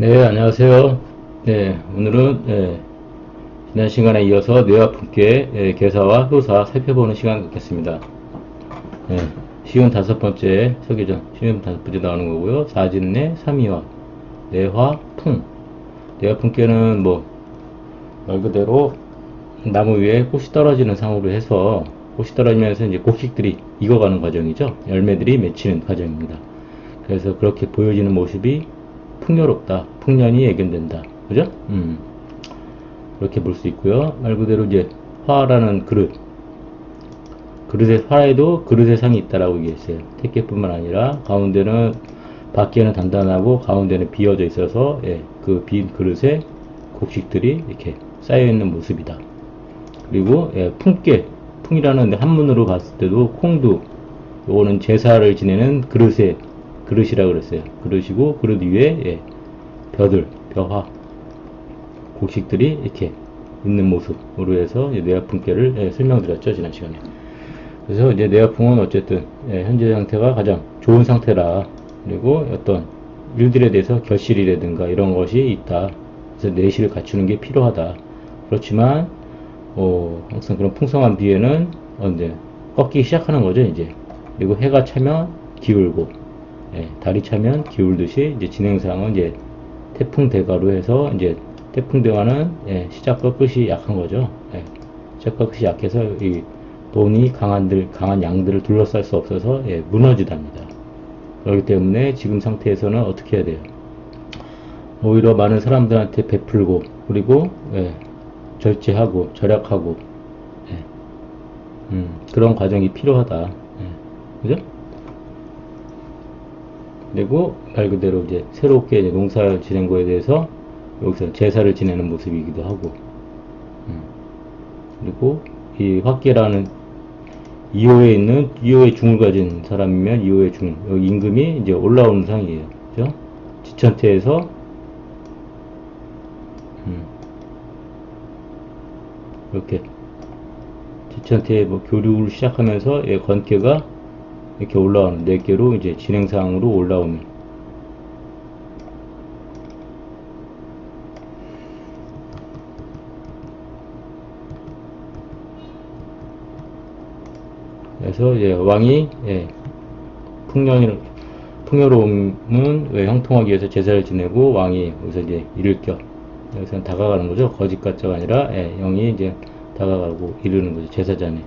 네, 안녕하세요. 네, 오늘은 지난 시간에 이어서 뇌와 품격 개사와 효사 살펴보는 시간 갖겠습니다. 네, 쉬운 다섯 번째 서교전, 쉬운 다섯 번째 나오는 거고요. 사진내 삼이화, 뇌화 풍. 뇌와 품격은 뭐 말 그대로 나무 위에 꽃이 떨어지는 상으로 해서 꽃이 떨어지면서 이제 곡식들이 익어가는 과정이죠. 열매들이 맺히는 과정입니다. 그래서 그렇게 보여지는 모습이 풍요롭다. 풍년이 예견된다. 그죠? 그렇게 볼 수 있고요. 말 그대로 이제 화라는 그릇. 그릇의 화에도 그릇의 상이 있다라고 얘기했어요. 택배뿐만 아니라 가운데는 밖에는 단단하고 가운데는 비어져 있어서 그 빈 그릇에 곡식들이 이렇게 쌓여 있는 모습이다. 그리고 품께 풍이라는 한문으로 봤을 때도 콩두 요거는 제사를 지내는 그릇이라고 그랬어요. 그릇이고 그릇 위에 벼들, 벼화, 곡식들이 이렇게 있는 모습으로 해서 뇌화풍계를 설명드렸죠, 지난 시간에. 그래서 이제 뇌화풍은 어쨌든 현재 상태가 가장 좋은 상태라, 그리고 어떤 일들에 대해서 결실이라든가 이런 것이 있다. 그래서 내실을 갖추는 게 필요하다. 그렇지만 항상 그런 풍성한 비에는 이제 꺾이기 시작하는 거죠, 이제. 그리고 해가 차면 기울고, 달이 차면 기울듯이 이제 진행상은 이제 태풍 대가로 해서 이제 태풍 대가는 시작과 끝이 약한 거죠. 시작과 끝이 약해서 이 돈이 강한 양들을 둘러쌀 수 없어서 무너지답니다. 그렇기 때문에 지금 상태에서는 어떻게 해야 돼요? 오히려 많은 사람들한테 베풀고, 그리고 절제하고 절약하고 그런 과정이 필요하다. 그죠? 그리고 말 그대로 이제 새롭게 이제 농사를 지낸 거에 대해서 여기서 제사를 지내는 모습이기도 하고, 그리고 이 화계라는 2호에 있는 2호의 중을 가진 사람이면 2호의 중, 여기 임금이 이제 올라오는 상이에요. 그죠? 지천태에서 이렇게 지천태의 뭐 교류를 시작하면서 건계가 이렇게 올라오는 4개로 이제 진행상으로 올라오는, 그래서 이제 왕이 풍요로움은 형통하기 위해서 제사를 지내고 왕이 여기서 이제 이를 겨, 여기서 다가가는 거죠. 거짓 가짜가 아니라 영이 이제 다가가고 이르는 거죠. 제사장에.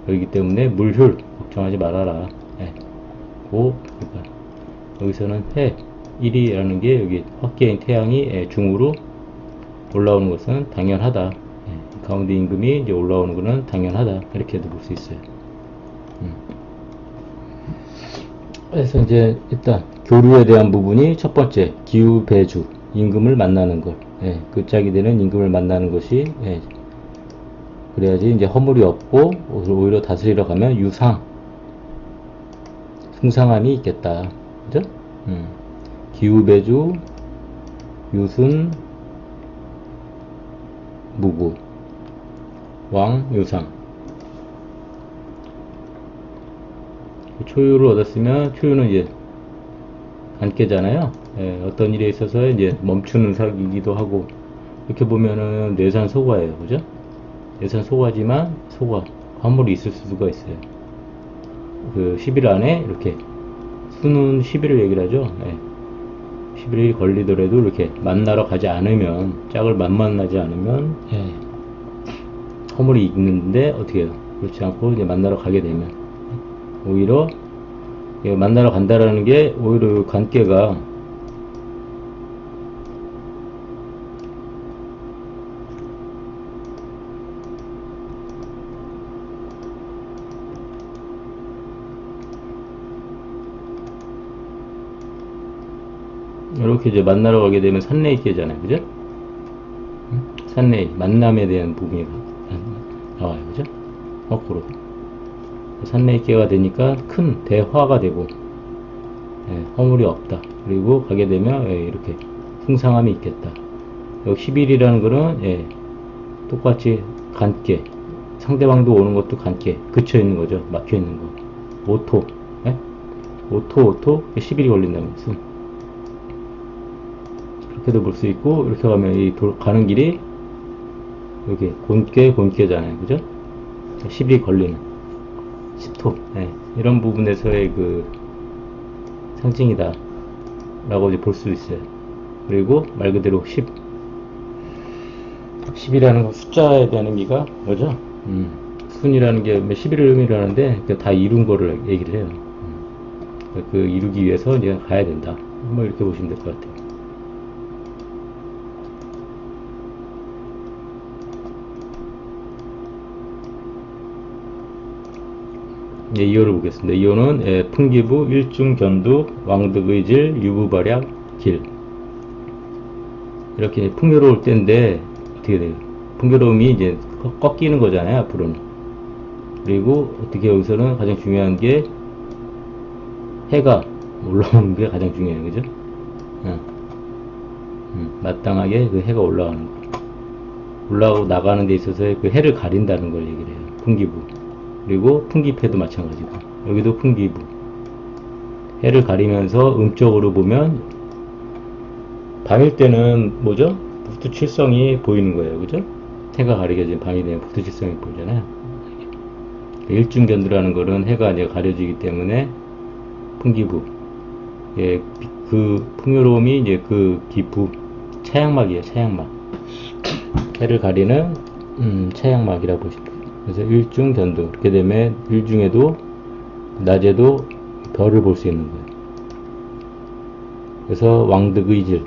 그렇기 때문에 물효 걱정하지 말아라. 그러니까 여기서는 해 1이라는 게 여기 확계인 태양이 중으로 올라오는 것은 당연하다. 가운데 임금이 이제 올라오는 것은 당연하다. 이렇게도 볼 수 있어요. 그래서 이제 일단 교류에 대한 부분이 첫 번째 기후배주, 임금을 만나는 것, 그 짝이 되는 임금을 만나는 것이 그래야지 이제 허물이 없고 오히려 다스리러 가면 승상함이 있겠다. 그죠? 기후배주, 유순, 무구, 왕, 유상. 초유를 얻었으면 초유는 이제 안깨잖아요. 어떤 일에 있어서 이제 멈추는 사기이기도 하고, 이렇게 보면은 뇌산 소과예요. 그죠? 뇌산 소과지만 화물이 있을 수가 있어요. 그 10일 안에 이렇게 수는 10일을 얘기를 하죠. 11일이 걸리더라도 이렇게 만나러 가지 않으면, 짝을 만나지 않으면 허물이 있는데 어떻게 해요? 그렇지 않고 이제 만나러 가게 되면 오히려 만나러 간다라는 게 오히려 관계가 이렇게 이제 만나러 가게 되면 산내익계잖아요. 그죠? 산내익, 만남에 대한 부분이 나와요. 그죠? 거꾸로. 산내익계가 되니까 큰 대화가 되고, 허물이 없다. 그리고 가게 되면 이렇게 승상함이 있겠다. 여기 10일이라는 거는 똑같이 간계, 상대방도 오는 것도 간계, 그쳐 있는 거죠. 막혀 있는 거. 오토, 오토 10일이 걸린다는 것은 이렇게도 볼 수 있고, 이렇게 가면 이 가는 길이 여기 곤괴잖아요. 그죠? 10이 걸리는 10톱. 예, 이런 부분에서의 그 상징이다 라고 이제 볼 수 있어요. 그리고 말 그대로 10이라는 거 숫자에 대한 의미가 뭐죠? 순이라는 게 11을 의미하는데 다 이룬 거를 얘기를 해요. 그 이루기 위해서 이제 가야 된다. 뭐 이렇게 보시면 될 것 같아요. 예, 2호를 보겠습니다. 2호는 풍기부, 일중견두, 왕득의질, 유부발약, 길. 이렇게 풍요로울 때인데 어떻게 돼요? 풍요로움이 이제 꺾이는 거잖아요, 앞으로는. 그리고 어떻게 여기서는 가장 중요한 게 해가 올라오는 게 가장 중요해요, 그죠? 마땅하게 그 해가 올라가는 거. 올라오고 나가는 데 있어서의 그 해를 가린다는 걸 얘기를 해요. 풍기부. 그리고 풍기패도 마찬가지고. 여기도 풍기부. 해를 가리면서 음적으로 보면 밤일 때는 뭐죠? 북두칠성이 보이는 거예요. 그죠? 해가 가리게 밤이 되면 북두칠성이 보이잖아요. 일중견두라는 거는 해가 이제 가려지기 때문에 풍기부. 예, 그 풍요로움이 이제 그 기부. 차양막이에요. 차양막. 해를 가리는 차양막이라고 보시면 돼요. 그래서 일중견두. 이렇게 되면 일중에도 낮에도 별을 볼 수 있는 거예요. 그래서 왕득의질.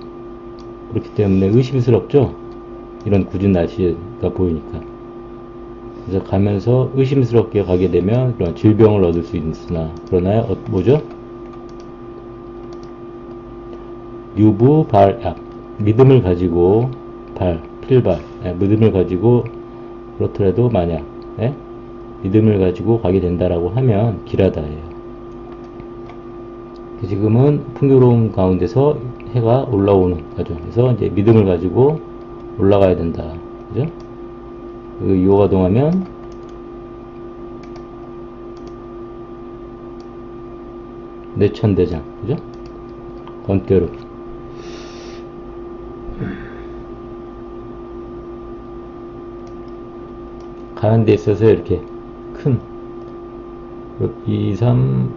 그렇기 때문에 의심스럽죠? 이런 굳은 날씨가 보이니까. 그래서 가면서 의심스럽게 가게 되면 그런 질병을 얻을 수 있으나, 그러나 뭐죠? 유부, 발, 약. 믿음을 가지고 필발. 믿음을 가지고 그렇더라도 만약 믿음을 가지고 가게 된다라고 하면 길하다예요. 지금은 풍요로움 가운데서 해가 올라오는 과정에서 이제 믿음을 가지고 올라가야 된다. 그죠? 그 유호가 동하면 내천대장. 그죠? 건대로. 가는 데 있어서 이렇게 큰 2, 3,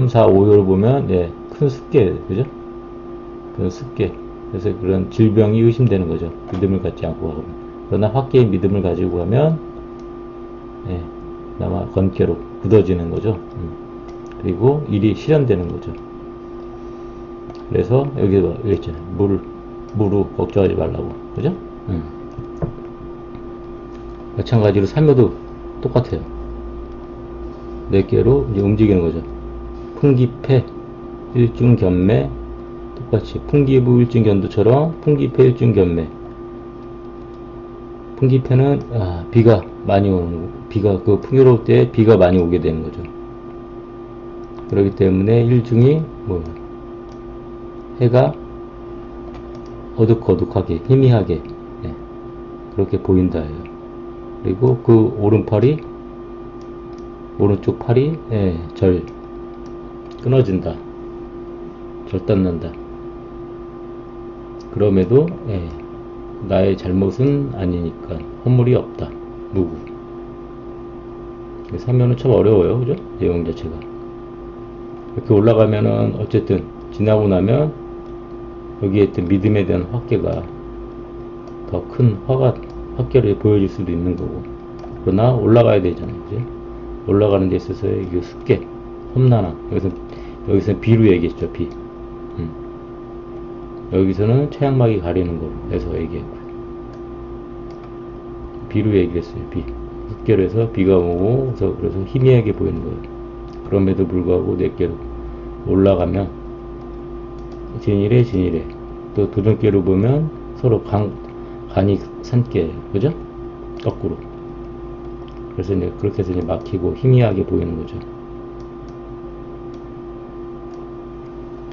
4, 5를 보면 큰 습계, 그죠? 그런 습계. 그래서 그런 질병이 의심되는 거죠. 믿음을 갖지 않고 가면. 그러나 확계의 믿음을 가지고 가면 아마 건캐로 굳어지는 거죠. 그리고 일이 실현되는 거죠. 그래서 여기 있잖아요. 무루 걱정하지 말라고. 그죠? 마찬가지로 삼요도 똑같아요. 4개로 이제 움직이는 거죠. 풍기패, 일중견매, 똑같이 풍기부 일중견두처럼 풍기패 일중견매. 풍기패는 비가 많이 오는, 그 풍요로울 때 비가 많이 오게 되는 거죠. 그렇기 때문에 일중이 해가 어둑어둑하게 희미하게 그렇게 보인다 해요. 그리고 그 오른쪽 팔이 끊어진다. 절단난다. 그럼에도 나의 잘못은 아니니까 허물이 없다. 무구. 사면은 참 어려워요. 그죠? 내용 자체가. 이렇게 올라가면은 어쨌든 지나고 나면 여기에 있던 믿음에 대한 확계가 더 큰 확계를 보여줄 수도 있는 거고. 그러나 올라가야 되잖아요. 그죠? 올라가는 데 있어서의 이 습계, 험난함. 여기서 비로 얘기했죠. 비. 여기서는 최양막이 가리는 거 해서 얘기했고, 비로 얘기했어요. 비. 습계로 해서 비가 오고, 그래서 희미하게 보이는 거예요. 그럼에도 불구하고 4개로 올라가면 진일에 또 도전계로 보면 서로 간이 산계예요. 그죠? 거꾸로. 그래서 이제 그렇게 해서 이제 막히고 희미하게 보이는 거죠.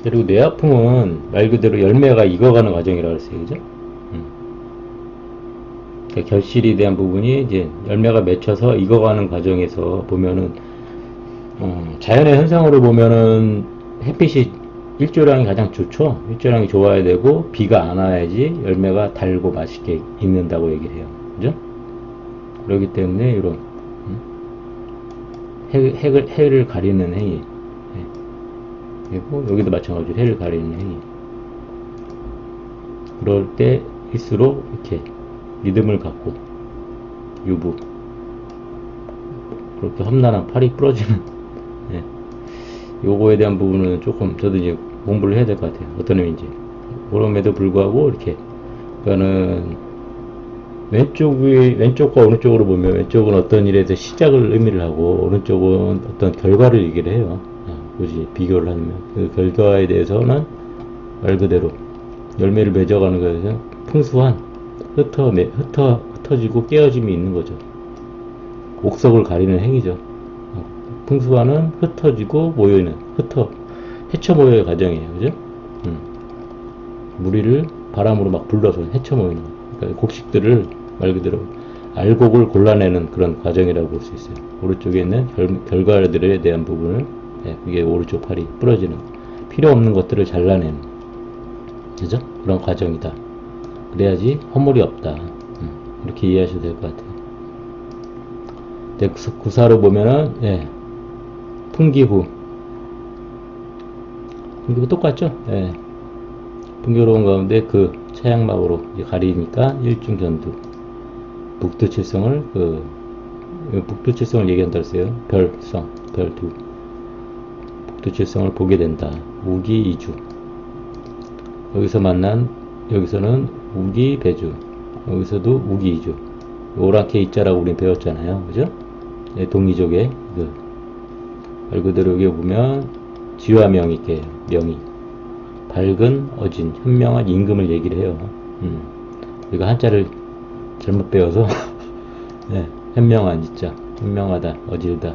그리고 뇌아픔은 말 그대로 열매가 익어가는 과정이라고 했어요. 그죠? 그러니까 결실이 대한 부분이 이제 열매가 맺혀서 익어가는 과정에서 보면은 자연의 현상으로 보면은 햇빛이 일조량이 가장 좋죠. 일조량이 좋아야 되고 비가 안 와야지 열매가 달고 맛있게 익는다고 얘기를 해요. 그죠? 그렇기 때문에 이런 해를 가리는 행위. 예. 그리고 여기도 마찬가지로 해를 가리는 행위. 그럴 때일수록 이렇게 믿음을 갖고 유부 그렇게 험난한 팔이 부러지는 예. 요거에 대한 부분은 조금 저도 이제 공부를 해야 될 것 같아요. 어떤 의미인지. 그럼에도 불구하고 이렇게 그러니까는 왼쪽과 오른쪽으로 보면 왼쪽은 어떤 일에 대해 시작을 의미를 하고 오른쪽은 어떤 결과를 얘기를 해요. 굳이 비교를 하면 그 결과에 대해서는 말 그대로 열매를 맺어가는 것에서 풍수한 흩어지고 깨어짐이 있는 거죠. 옥석을 가리는 행위죠. 풍수화는 흩어지고 모여있는 헤쳐 모여의 과정이에요. 그죠? 무리를 바람으로 막 불러서 헤쳐 모이는 그러니까 곡식들을 말 그대로 알곡을 골라내는 그런 과정이라고 볼 수 있어요. 오른쪽에 있는 결과들에 대한 부분을 이게 오른쪽 팔이 부러지는 필요 없는 것들을 잘라내는 그죠? 그런 과정이다. 그래야지 허물이 없다. 이렇게 이해하셔도 될 것 같아요. 구사로 보면은 풍기후 똑같죠? 풍요로운 가운데 그 차양막으로 가리니까 일중견두 북두칠성을 북두칠성을 얘기한다 했어요. 별두 북두칠성을 보게 된다. 우기이주 여기서는 우기배주 여기서도 우기이주 오랑캐 이자라고 우린 배웠잖아요. 그죠? 동이족의 말 그대로 여기 보면 지와 명이께요. 명이 밝은 어진 현명한 임금을 얘기를 해요. 우리가 한자를 잘못 배워서 현명한 이자 현명하다 어질다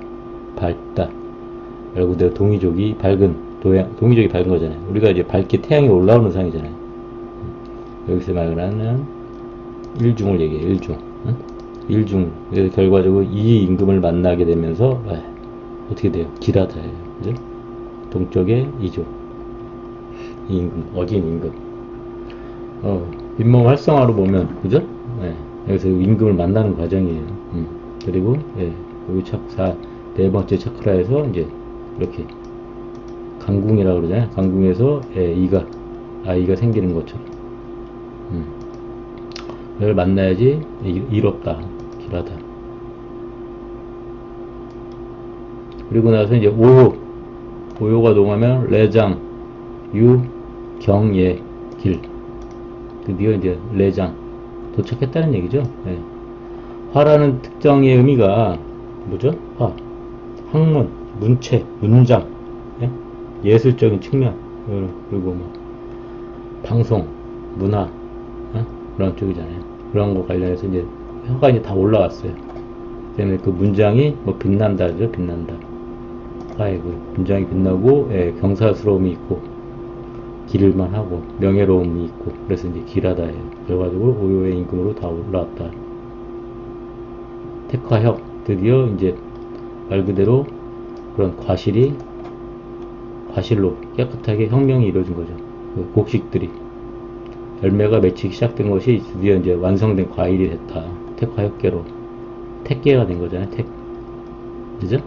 밝다 말 그대로 동이족이 밝은 동이족이 밝은 거잖아요. 우리가 이제 밝게 태양이 올라오는 상이잖아요. 여기서 말하는 일중을 얘기해요. 일중 그래서 결과적으로 이 임금을 만나게 되면서 어떻게 돼요? 길하다예요. 그죠? 동쪽에 이조 이 임금 어진 임금 잇몸 활성화로 보면 그죠? 여기서 임금을 만나는 과정이에요. 그리고 여기 네 번째 차크라에서 이제 이렇게 강궁이라고 그러잖아요. 강궁에서 아이가 생기는 것처럼 를 만나야지 이롭다 길하다. 그리고 나서 이제 오요가 동하면 레장 유 경예 길 드디어 이제 레장 도착했다는 얘기죠. 화라는 특정의 의미가 뭐죠? 화 학문 문체 문장 예술적인 측면 그리고 뭐 방송 문화 그런 쪽이잖아요. 그런 거 관련해서 이제 혀가 이제 다 올라왔어요. 때문에 그 문장이 뭐 빛난다죠. 빛난다. 화의 그 문장이 빛나고 경사스러움이 있고 기를만 하고 명예로움이 있고 그래서 이제 길하다예요. 그래가지고 오요의 임금으로 다 올라왔다. 택화혁 드디어 이제 말 그대로 그런 과실로 깨끗하게 혁명이 이루어진 거죠. 그 곡식들이 열매가 맺히기 시작된 것이 드디어 이제 완성된 과일이 됐다. 택화혁계로 택계가 된 거잖아요. 그죠?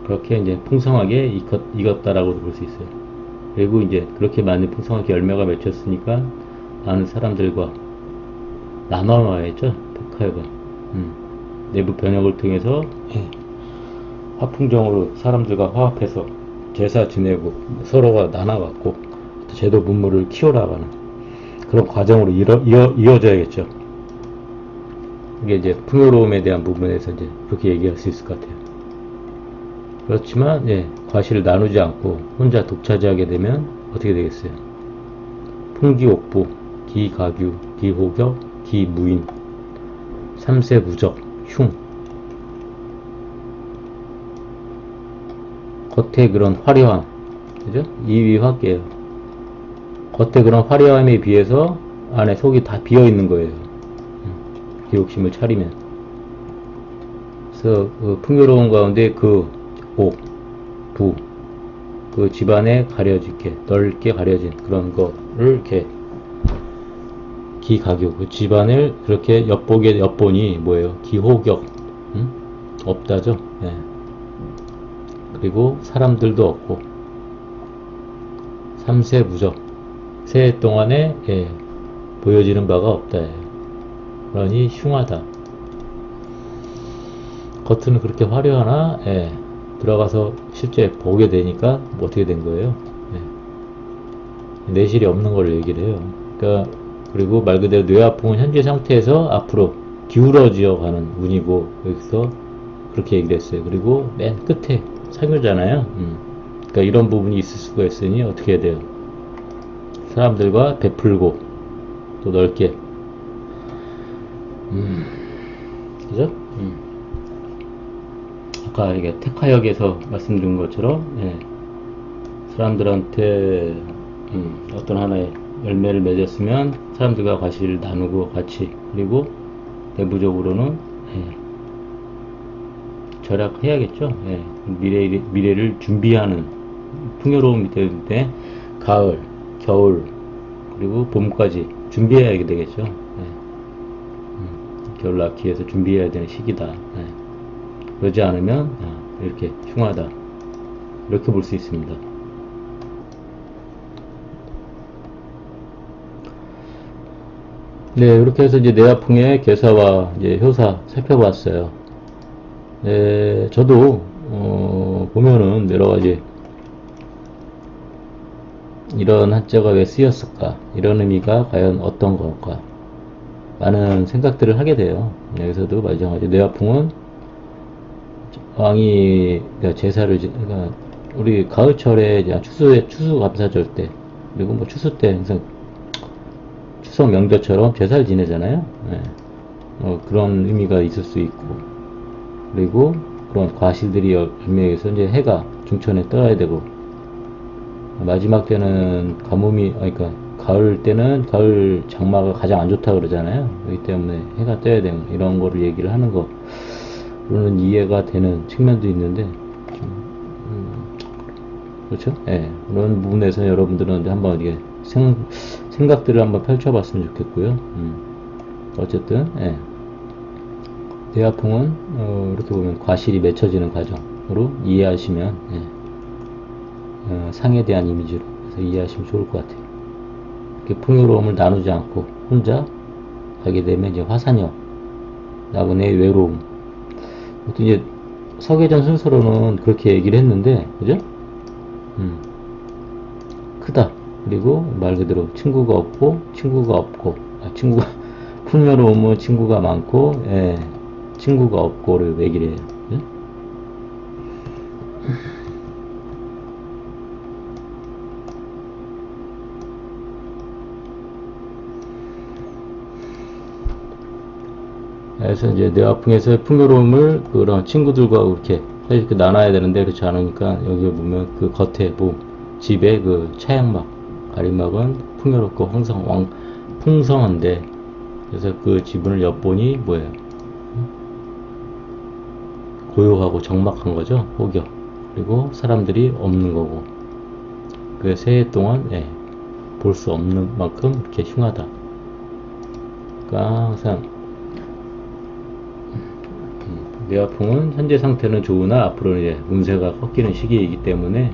그렇게 이제 풍성하게 익었다라고 볼 수 있어요. 그리고 이제 그렇게 많이 풍성하게 열매가 맺혔으니까 많은 사람들과 나눠놔야죠. 택화혁은 내부 변혁을 통해서 화풍정으로 사람들과 화합해서 제사 지내고 서로가 나눠갖고 제도 문물을 키워나가는 그런 과정으로 이어져야겠죠. 이게 이제 풍요로움에 대한 부분에서 이제 그렇게 얘기할 수 있을 것 같아요. 그렇지만 과실을 나누지 않고 혼자 독차지하게 되면 어떻게 되겠어요? 풍기옥부, 기가규, 기호격, 기무인, 삼세부적, 흉 겉에 그런 화려함, 그죠? 이위화계예요. 겉에 그런 화려함에 비해서 안에 속이 다 비어있는 거예요. 욕심을 차리면. 그래서 그 풍요로운 가운데 그 옥, 부, 그 집안에 가려지게 넓게 가려진 그런 거를 이렇게 기가교, 그 집안을 그렇게 엿보게 엿보니 뭐예요? 기호격, 없다죠. 예. 그리고 사람들도 없고 삼세무적, 새해 동안에 예, 보여지는 바가 없다. 예. 그러니 흉하다. 겉은 그렇게 화려하나 예, 들어가서 실제 보게 되니까 뭐 어떻게 된 거예요? 예. 내실이 없는 걸 얘기를 해요. 그러니까 그리고 말 그대로 뇌아풍은 현재 상태에서 앞으로 기울어져 가는 운이고 여기서 그렇게 얘기를 했어요. 그리고 맨 끝에 상효잖아요. 그러니까 이런 부분이 있을 수가 있으니 어떻게 해야 돼요? 사람들과 베풀고 또 넓게 그죠? 아까 이게 테카역에서 말씀드린 것처럼 예, 사람들한테 어떤 하나의 열매를 맺었으면 사람들과 과실을 나누고 같이 그리고 내부적으로는 예, 절약해야겠죠. 예, 미래를 준비하는 풍요로움이 되는데 가을, 겨울 그리고 봄까지 준비해야 되겠죠. 예, 겨울 낳기 위해서 준비해야 되는 시기다. 예, 그러지 않으면 이렇게 흉하다. 이렇게 볼 수 있습니다. 네, 이렇게 해서 이제 뇌아풍의 괴사와 이제 효사 살펴봤어요. 네, 저도 보면은 여러 가지 이런 한자가 왜 쓰였을까? 이런 의미가 과연 어떤 걸까? 많은 생각들을 하게 돼요. 여기서도 마찬가지. 뇌아풍은 왕이 그러니까 제사를 그러니까 우리 가을철에 이제 추수감사절 때 그리고 뭐 추수 때 항상 추석 명절처럼 제사를 지내잖아요. 네. 그런 의미가 있을 수 있고 그리고 그런 과실들이 열매에서 이제 해가 중천에 떠야 되고 마지막 때는 가뭄이 그러니까 가을 때는 가을 장마가 가장 안 좋다 그러잖아요. 그렇기 때문에 해가 떠야 되는 이런 거를 얘기를 하는 거 그러는 이해가 되는 측면도 있는데 그렇죠? 예. 그런 부분에서 여러분들은 한번 이게 생각들을 한번 펼쳐봤으면 좋겠고요. 어쨌든 예. 뇌아풍은 이렇게 보면 과실이 맺혀지는 과정으로 이해하시면 예. 상에 대한 이미지로 그래서 이해하시면 좋을 것 같아요. 이렇게 풍요로움을 나누지 않고 혼자 가게 되면 이제 화산역, 나그네의 외로움. 이제 서계전 순서로는 그렇게 얘기를 했는데, 그죠? 크다. 그리고 말 그대로 친구가 없고, 친구가, 풍요로움은 친구가 많고, 예, 친구가 없고를 얘기를 해요. 그죠? 그래서 이제 뇌아풍에서의 풍요로움을 그런 친구들과 이렇게 나눠야 되는데 그렇지 않으니까 여기 보면 그 겉에 집에 그 차양막 가림막은 풍요롭고 풍성한데 그래서 그 지분을 엿보니 뭐예요? 고요하고 적막한 거죠. 혹여 그리고 사람들이 없는 거고 그 새해 동안 볼 수 없는 만큼 이렇게 흉하다. 그러니까 항상 뇌아풍은 현재 상태는 좋으나 앞으로 이제 운세가 꺾이는 시기이기 때문에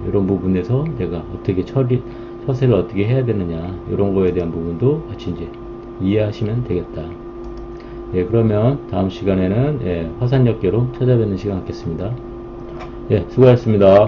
이런 부분에서 내가 어떻게 처세를 어떻게 해야 되느냐 이런 거에 대한 부분도 같이 이제 이해하시면 되겠다. 그러면 다음 시간에는 화산역계로 찾아뵙는 시간 갖겠습니다. 수고하셨습니다.